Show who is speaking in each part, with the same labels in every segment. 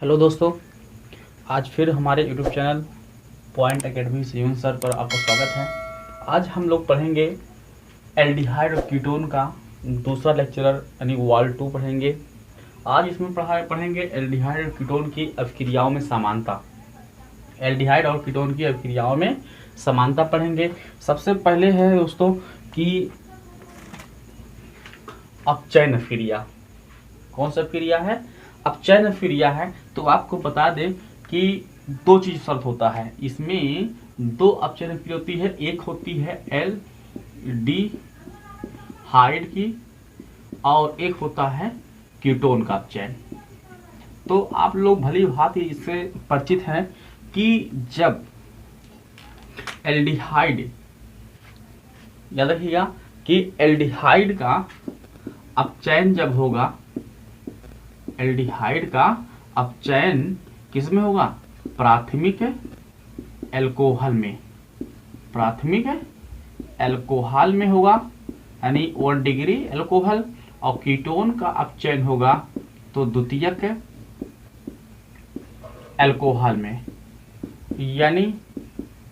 Speaker 1: Hello दोस्तों, आज फिर हमारे यूट्यूब चैनल पॉइंट एकेडमी सीवन सर पर आपका स्वागत है। आज हम लोग पढ़ेंगे एल्डिहाइड और कीटोन का दूसरा लेक्चरर यानी वॉल 2 पढ़ेंगे। आज इसमें पढ़ेंगे एल्डिहाइड और कीटोन की अभिक्रियाओं में समानता। एल्डिहाइड और कीटोन की अभिक्रियाओं में समानता पढ़ेंगे। सबसे पहले है दोस्तों कि अपचयन अभिक्रिया। कौन सा अभिक्रिया है? अपचयन अभिक्रिया है। तो आपको बता दें कि दो चीज शर्त होता है इसमें। दो अपचयन अभिक्रिया होती है, एक होती है एल्डिहाइड की और एक होता है कीटोन का अपचयन। तो आप लोग भली भांति इससे परिचित हैं कि जब एल्डिहाइड, याद रखिएगा कि एल्डिहाइड का अपचयन जब होगा, एल्डिहाइड का अपचयन किस में होगा? प्राथमिक एल्कोहल में। प्राथमिक एल्कोहल में होगा यानी 1 डिग्री एल्कोहल। और कीटोन का अपचयन होगा तो द्वितीयक एल्कोहल में, यानी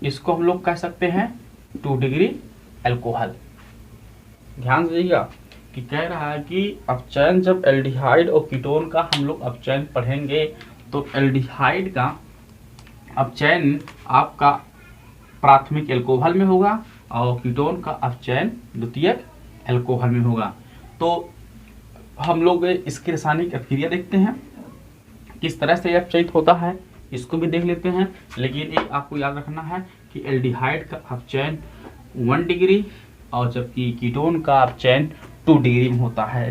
Speaker 1: इसको हम लोग कह सकते हैं 2 डिग्री एल्कोहल। ध्यान दीजिएगा कि कह रहा है कि अपचयन जब एल्डिहाइड और कीटोन का हम लोग अपचयन पढ़ेंगे तो एल्डिहाइड का अपचयन आपका प्राथमिक एल्कोहल में होगा और कीटोन का अपचयन द्वितीयक एल्कोहल में होगा। तो हम लोग इसकी रासायनिक अभिक्रिया देखते हैं, किस तरह से अपचयित होता है इसको भी देख लेते हैं। लेकिन एक आपको याद रखना है कि एल्डिहाइड का अपचयन 1 डिग्री और जबकि कीटोन का अपचयन 2 डिग्री में होता है।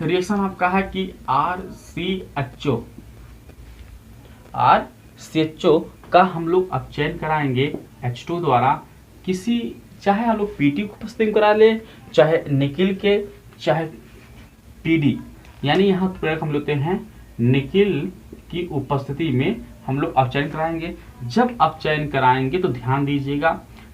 Speaker 1: रिएक्शन आपका है कि RCHO का हम लोग अपचयन कराएंगे H2 द्वारा। किसी चाहे हम लोग पीटी को उपस्थिति में करा ले, चाहे निकिल के, चाहे पीडी, यानी यहाँ प्रयोग हम लेते हैं निकिल की उपस्थिति में हम लोग अपचयन कराएंगे। जब अपचयन कराएंगे तो ध्यान दीजिएगा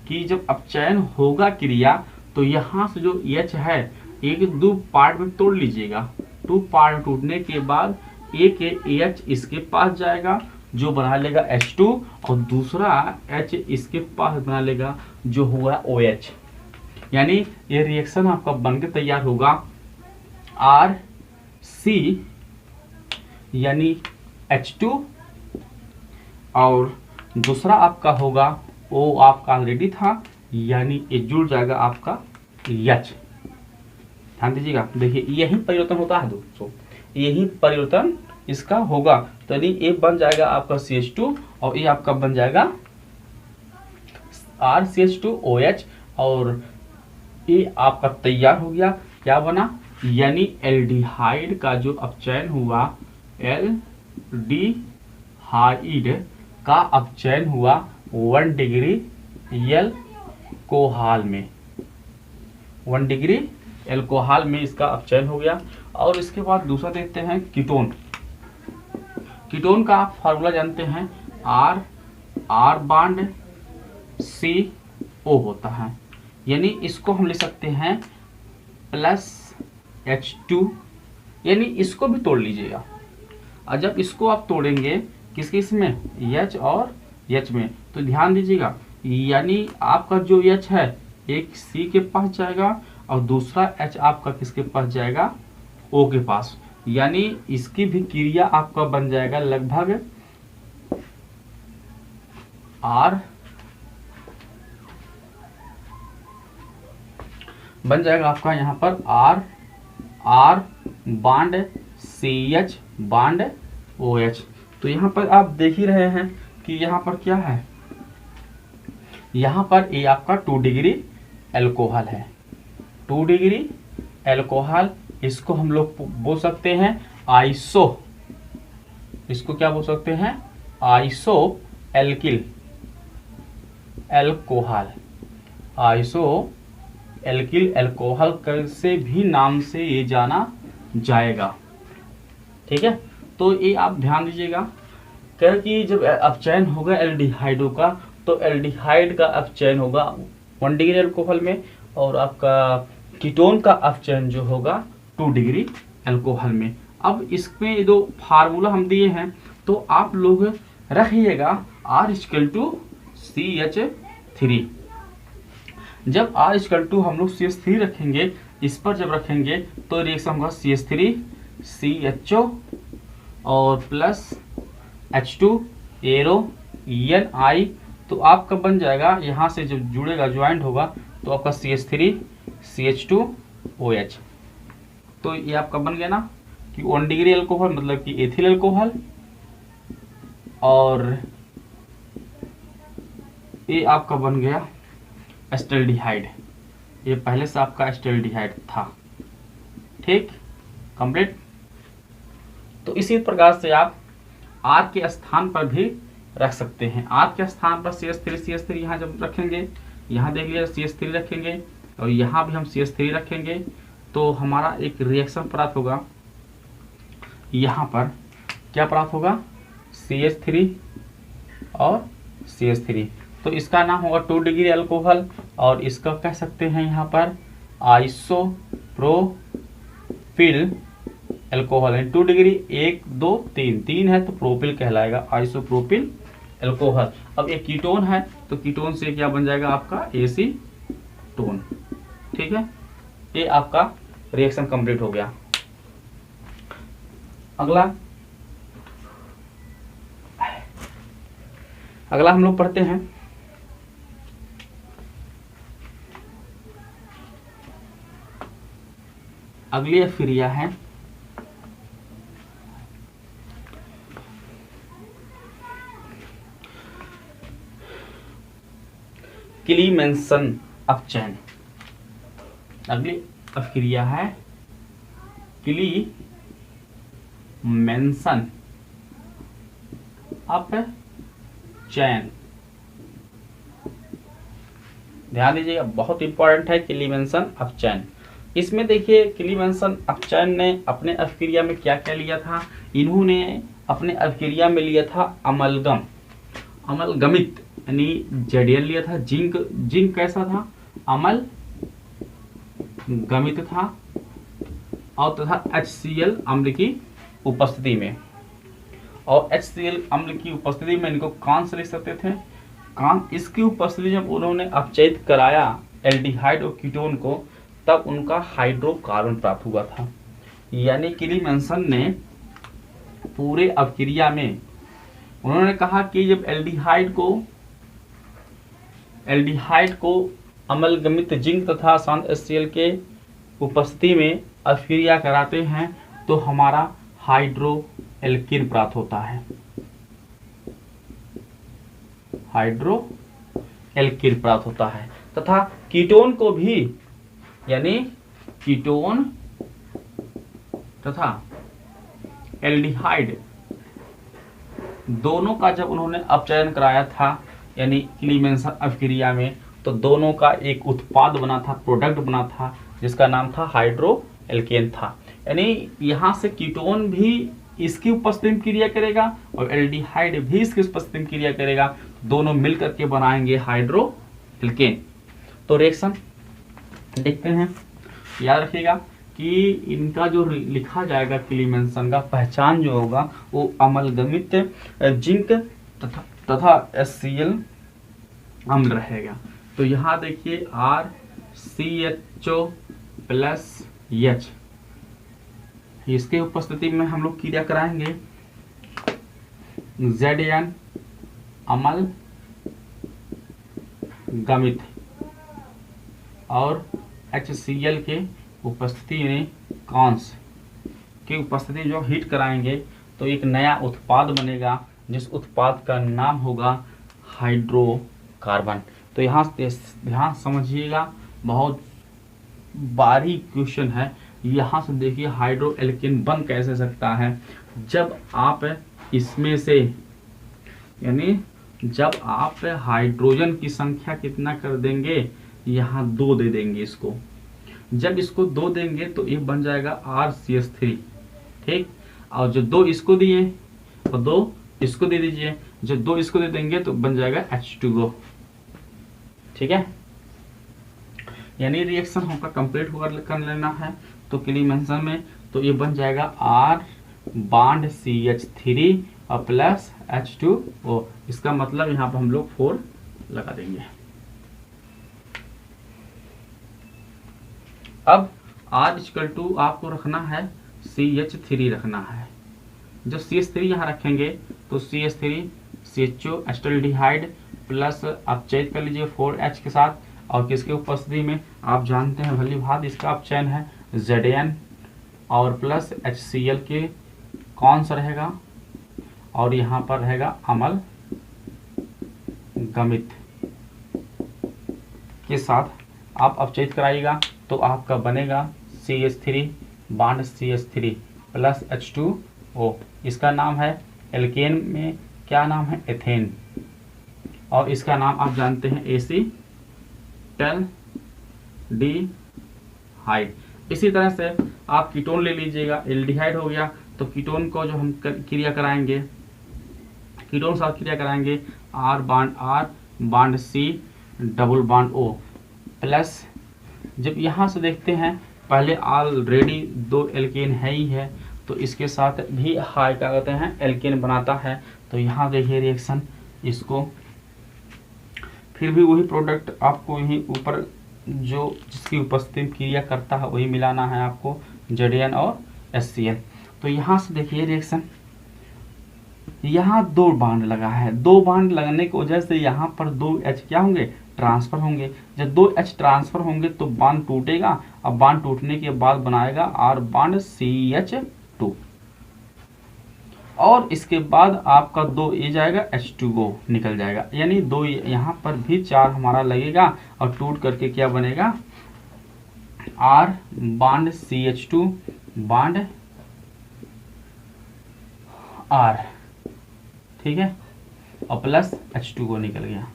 Speaker 1: कि जब अपचयन होगा क्रिया तो यहाँ से जो H है एक 2 पार्ट में तोड़ लीजिएगा। 2 पार्ट में टूटने के बाद एक H इसके पास जाएगा जो बना लेगा H2 और दूसरा H इसके पास बना लेगा जो हुआ OH। यानी ये रिएक्शन आपका बनकर तैयार होगा RC यानी H2 और दूसरा आपका होगा O आपका ऑलरेडी था यानी ये जुड़ जाएगा आपका H। ध्यान दीजिएगा, देखिए यही परिवर्तन होता है दोस्तों, यही परिवर्तन इसका होगा। तो यानी ये बन जाएगा आपका CH2 और ये आपका बन जाएगा RCH2OH और ये आपका तैयार हो गया। क्या बना? यानी एल्डिहाइड का जो अपचयन हुआ, एल्डिहाइड का अपचयन हुआ 1 डिग्री एल्कोहल में। 1 डिग्री एल्कोहल में इसका अपचयन हो गया। और इसके बाद दूसरा देखते हैं कीटोन। कीटोन का आप फार्मूला जानते हैं, R बांड CO होता है। यानी इसको हम लिख सकते हैं +H2, यानी इसको भी तोड़ लीजिएगा। और जब इसको आप तोड़ेंगे किस में? H और H में, तो ध्यान दीजिएगा यानी आपका जो H है एक C के पास जाएगा और दूसरा H आपका किसके पास जाएगा? O के पास। यानी इसकी भी क्रिया आपका बन जाएगा लगभग R बन जाएगा आपका यहाँ पर R bond CH bond OH। तो यहाँ पर आप देख ही रहे हैं कि यहाँ पर क्या है, यहाँ पर ये आपका 2 डिग्री एल्कोहल है। 2 डिग्री एल्कोहल, इसको हम लोग बोल सकते हैं आइसो, इसको क्या बोल सकते हैं? Iso alkyl alcohol. Iso alkyl alcohol से भी नाम से ये जाना जाएगा। ठीक है, तो ये आप ध्यान दीजिएगा कि जब अपचयन होगा एल्डिहाइडों का तो एल्डिहाइड का अपचयन होगा 1 डिग्री एल्कोहल में और आपका कीटोन का अपचयन जो होगा 2 डिग्री एल्कोहल में। अब इसमें जो फार्मूला हम दिए हैं तो आप लोग रखिएगा R=CH3। जब R= हम लोग CH3 रखेंगे, इस पर जब रखेंगे तो रिएक्शन होगा CH3 CHO और प्लस H2 एरो Ni। तो आपका बन जाएगा, यहाँ से जब जुड़ेगा ज्वाइंट होगा तो आपका CH3 CH2OH। तो ये आपका बन गया ना कि 1 डिग्री अल्कोहल मतलब कि एथिल अल्कोहल, और ये आपका बन गया एस्टल्डिहाइड। ये पहले से आपका एस्टल्डिहाइड था। ठीक, कंप्लीट। तो इसी प्रकार से आप R के स्थान पर भी रख सकते हैं। R के स्थान पर CH3 यहाँ जब रखेंगे, यहाँ देख लिया CH3 रखेंगे और यहाँ भी हम CH3 रखेंगे तो हमारा एक रिएक्शन प्राप्त होगा। यहाँ पर क्या प्राप्त होगा, CH3 और CH3। तो इसका नाम होगा 2 डिग्री अल्कोहल, और इसका कह सकते हैं यहाँ पर आइसोप्रोपिल अल्कोहल है। 2 डिग्री 1 2 3 है तो प्रोपिल कहलाएगा, आइसोप्रोपिल अल्कोहल। अब एक कीटोन है तो कीटोन से क्या बन जाएगा आपका एसीटोन। ठीक है, ये आपका रिएक्शन कंप्लीट हो गया। अगला हम लोग पढ़ते हैं अगली अफ्रीया है क्लीमेंसन अपचैन। अगली अफ्रीया है क्लीमेंसन अपचैन। ध्यान दीजिएगा, बहुत इंपॉर्टेंट है क्लीमेंसन अपचैन। इसमें देखिए क्लीमेंसन अपचैन ने अपने अफ्रीया में क्या क्या लिया था। इन्होंने अपने अफ्रीया में लिया था अमलगमित यानी जेडियल लिया था। जिंक कैसा था, अमलगमित था, और तथा HCl अम्ल की उपस्थिति में, और HCl अम्ल की उपस्थिति में इनको कौन से लिख सकते थे, इसकी उपस्थिति जब उन्होंने अपचयित कराया एल्डिहाइड और कीटोन को, तब उनका हाइड्रोकार्बन प्राप्त हुआ था। यानी क्लीमेंसन ने पूरे अफ्रीया में उन्होंने कहा कि जब एल्डिहाइड को अमलगमित जिंक तथा शांत HCl के उपस्थिति में अफ्रीया कराते हैं तो हमारा हाइड्रो एल्किन प्राप्त होता है, हाइड्रो एल्किन प्राप्त होता है। तथा कीटोन को भी, यानी कीटोन तथा एल्डिहाइड दोनों का जब उन्होंने अपचयन कराया था यानी क्लीमेंसन अफ्रीया में, तो दोनों का एक उत्पाद बना था, प्रोडक्ट बना था, जिसका नाम था हाइड्रो एल्केन था। यानी यहाँ से कीटोन भी इसकी उपस्थिति में क्रिया करेगा और एल्डिहाइड भी इसकी उपस्थिति में क्रिया करेगा, दोनों मिलकर के बनाएंगे हाइड्रो एल्केन। तो रिएक्शन देखते हैं। याद रखिएगा कि इनका जो लिखा जाएगा क्लीमेंसन का पहचान जो होगा वो अमलगमित जिंक तथा HCl अम्ल रहेगा। तो यहाँ देखिए RCHO+H, इसके उपस्थिति में हम लोग क्रिया कराएंगे Zn अमल गमित और HCl के उपस्थिति में कॉन्स की उपस्थिति जो हीट कराएंगे तो एक नया उत्पाद बनेगा, जिस उत्पाद का नाम होगा हाइड्रोकार्बन। तो यहाँ ध्यान समझिएगा, बहुत बारीक क्वेश्चन है। यहाँ से देखिए हाइड्रो एल्केन बन कैसे सकता है, जब आप इसमें से यानी जब आप हाइड्रोजन की संख्या कितना कर देंगे, यहाँ 2 दे देंगे इसको। जब इसको 2 देंगे तो ये बन जाएगा RCH3। ठीक, और जो 2 इसको दिए और 2 इसको दे दीजिए, जब 2 इसको दे देंगे तो बन जाएगा H2O। ठीक है, यानी रिएक्शन हमका कंप्लीट कर लेना है। तो क्लीमेंसन में तो ये बन जाएगा R बॉन्ड CH3 और प्लस H2O। इसका मतलब यहाँ पर हम लोग 4 लगा देंगे। अब R इक्वल टू आपको रखना है CH3 रखना है। जब CH3 यहाँ रखेंगे तो CH3 CHO एस्टल्डिहाइड प्लस आप चयन कर लीजिए 4H के साथ, और किसके उपस्थिति में आप जानते हैं भली भांति इसका अपचयन है Zn और प्लस HCl के कौन सा रहेगा, और यहाँ पर रहेगा अम्ल गमित के साथ आप अपचयित कराइएगा तो आपका बनेगा CH3 bond CH3 plus H2O। इसका नाम है एल्केन में क्या नाम है, एथेन, और इसका नाम आप जानते हैं एसीटल्डिहाइड। इसी तरह से आप कीटोन ले लीजिएगा, एल्डिहाइड हो गया तो कीटोन को जो हम क्रिया कराएंगे, कीटोन साथ क्रिया कराएंगे R bond C double bond O plus, जब यहाँ से देखते हैं पहले ऑलरेडी 2 एल्केन है ही है तो इसके साथ भी हाई क्या कहते हैं एल्केन बनाता है। तो यहाँ देखिए रिएक्शन, इसको फिर भी वही प्रोडक्ट आपको यहीं ऊपर जो जिसकी उपस्थिति में क्रिया करता है वही मिलाना है आपको, Zn और HCl। तो यहाँ से देखिए रिएक्शन, यहाँ 2 बांड लगा है, 2 बांड लगने की वजह से यहाँ पर 2H क्या होंगे, ट्रांसफर होंगे। जब 2H ट्रांसफर होंगे तो बांड टूटेगा, अब बांड टूटने के बाद बनाएगा R बॉन्ड CH2, और इसके बाद आपका 2 ये जाएगा H2O निकल जाएगा, यानी 2 यहाँ पर भी 4 हमारा लगेगा और टूट करके क्या बनेगा R bond CH2 bond R, ठीक है, और प्लस H2O निकल गया।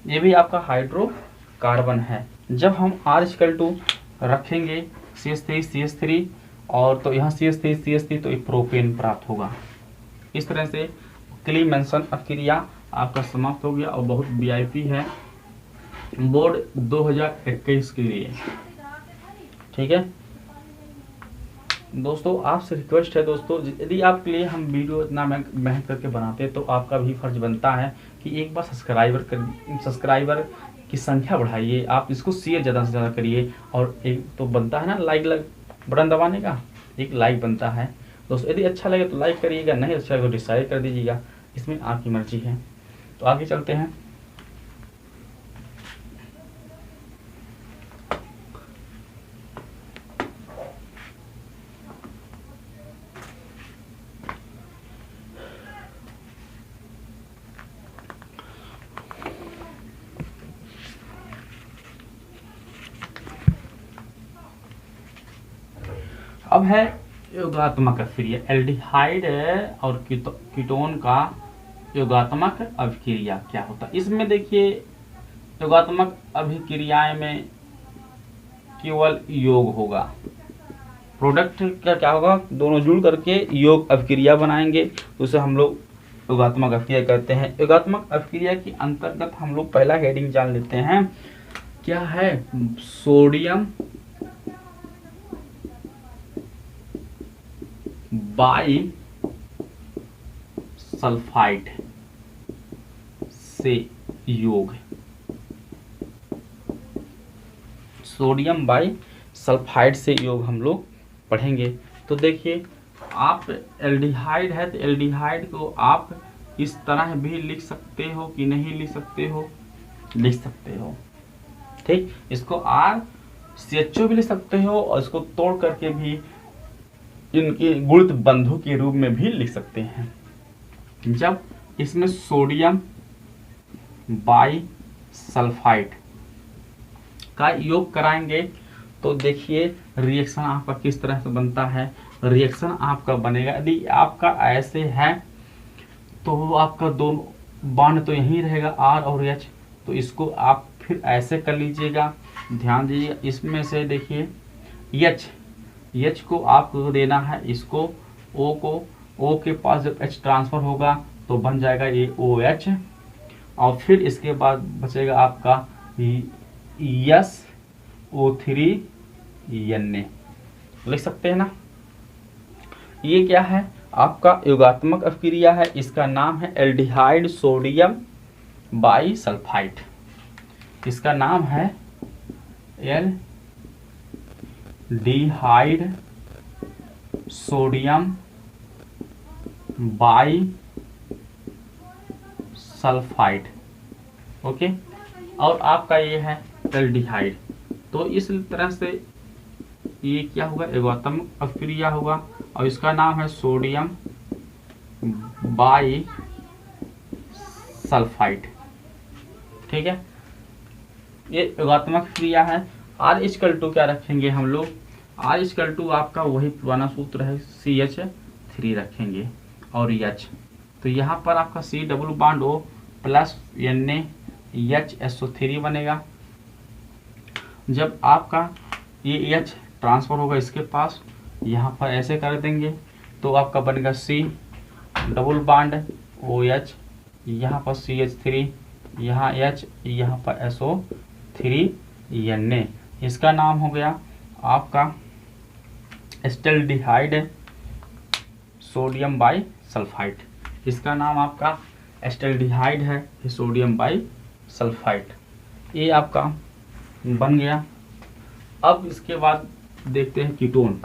Speaker 1: ये भी आपका हाइड्रोकार्बन है। जब हम R इक्वल टू रखेंगे CH3 और तो यहाँ CH3 तो एक प्रोपेन प्राप्त होगा। इस तरह से क्लीमेंसन अभिक्रिया आपका समाप्त हो गया और बहुत VIP है बोर्ड 2021 के लिए, ठीक है दोस्तों। आपसे रिक्वेस्ट है दोस्तों, यदि आपके लिए हम वीडियो इतना मेहनत करके बनाते हैं तो आपका भी फर्ज बनता है कि एक बार सब्सक्राइबर की संख्या बढ़ाइए, आप इसको शेयर ज़्यादा से ज़्यादा करिए, और एक तो बनता है ना लाइक बटन दबाने का, एक लाइक बनता है दोस्तों। यदि अच्छा लगे तो लाइक करिएगा, नहीं अच्छा लगे तो डिसलाइक कर दीजिएगा, इसमें आपकी मर्जी है। तो आगे चलते हैं। अब है योगात्मक अभिक्रिया, एल्डिहाइड और कीटोन का योगात्मक अभिक्रिया क्या होता है। इसमें देखिए योगात्मक अभिक्रियाएं में केवल योग होगा, प्रोडक्ट का क्या होगा, दोनों जुड़ करके योग अभिक्रिया बनाएंगे, उसे हम लोग योगात्मक अभिक्रिया कहते हैं। योगात्मक अभिक्रिया के अंतर्गत हम लोग पहला हेडिंग जान लेते हैं, क्या है, सोडियम बाई सल्फाइड से योग, सोडियम बाई सल्फाइड से योग हम लोग पढ़ेंगे। तो देखिए आप एल्डिहाइड है तो एल्डिहाइड को आप इस तरह भी लिख सकते हो कि नहीं लिख सकते हो, लिख सकते हो, ठीक। इसको RCHO भी लिख सकते हो और इसको तोड़ करके भी इनके गुणित बंधु के रूप में भी लिख सकते हैं। जब इसमें सोडियम बाई सल्फाइड का योग कराएंगे तो देखिए रिएक्शन आपका किस तरह से बनता है। रिएक्शन आपका बनेगा, यदि आपका ऐसे है तो आपका दोनों बॉन्ड तो यहीं रहेगा R और H, तो इसको आप फिर ऐसे कर लीजिएगा। ध्यान दीजिए इसमें से देखिए H को आपको देना है, इसको O को, O के पास जब H ट्रांसफर होगा तो बन जाएगा ये OH, और फिर इसके बाद बचेगा आपका SO3 Na, लिख सकते हैं ना। ये क्या है आपका योगात्मक अभिक्रिया है, इसका नाम है एल्डिहाइड सोडियम बाईसल्फाइड। इसका नाम है एल्डिहाइड सोडियम बाईसल्फाइड। ओके, और आपका ये है एल्डिहाइड। तो इस तरह से ये क्या होगा, एगोत्मक अभिक्रिया होगा और इसका नाम है सोडियम बाईसल्फाइड। ठीक है, ये एगोत्मक क्रिया है। आर इक्वल टू क्या रखेंगे हम लोग, आर इक्वल टू आपका वही पुराना सूत्र है CH3 रखेंगे और H। तो यहाँ पर आपका C double bond O plus NaHSO3 बनेगा। जब आपका ये H ट्रांसफर होगा इसके पास, यहाँ पर ऐसे कर देंगे तो आपका बनेगा C डबल बॉन्ड OH, यहाँ पर CH3, यहाँ H, यहाँ पर SO3 Na। इसका नाम हो गया आपका एस्टेल्डिहाइड सोडियम बाईसल्फाइड। इसका नाम आपका एस्टेल्डिहाइड है सोडियम बाईसल्फाइड। ये आपका बन गया। अब इसके बाद देखते हैं कीटोन।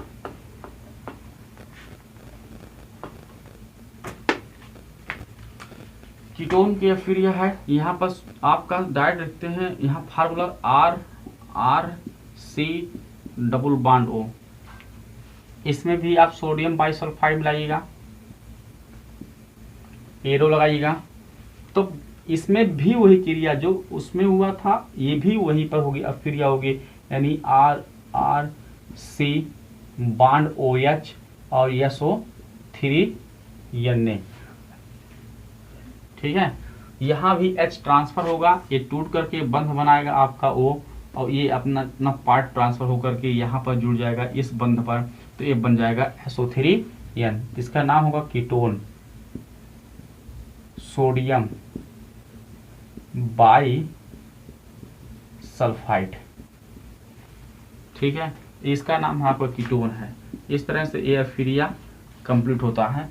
Speaker 1: कीटोन की अभिक्रिया है, यहाँ पर आपका डायरेक्ट रखते हैं, यहाँ formula RC double bond O। इसमें भी आप सोडियम बाईसल्फाइड मिलाइएगा, एरो लगाइएगा, तो इसमें भी वही क्रिया जो उसमें हुआ था ये भी वहीं पर होगी, अभिक्रिया होगी, यानी RC बॉन्ड OH और SO3 Na। ठीक है, यहाँ भी H ट्रांसफर होगा, ये टूट करके बंध बनाएगा आपका O और ये अपना पार्ट ट्रांसफर होकर के यहाँ पर जुड़ जाएगा इस बंध पर, तो ये बन जाएगा SO3N। इसका नाम होगा कीटोन सोडियम बाईसल्फाइड। ठीक है, इसका नाम आपका कीटोन है। इस तरह से ये अभिक्रिया कंप्लीट होता है।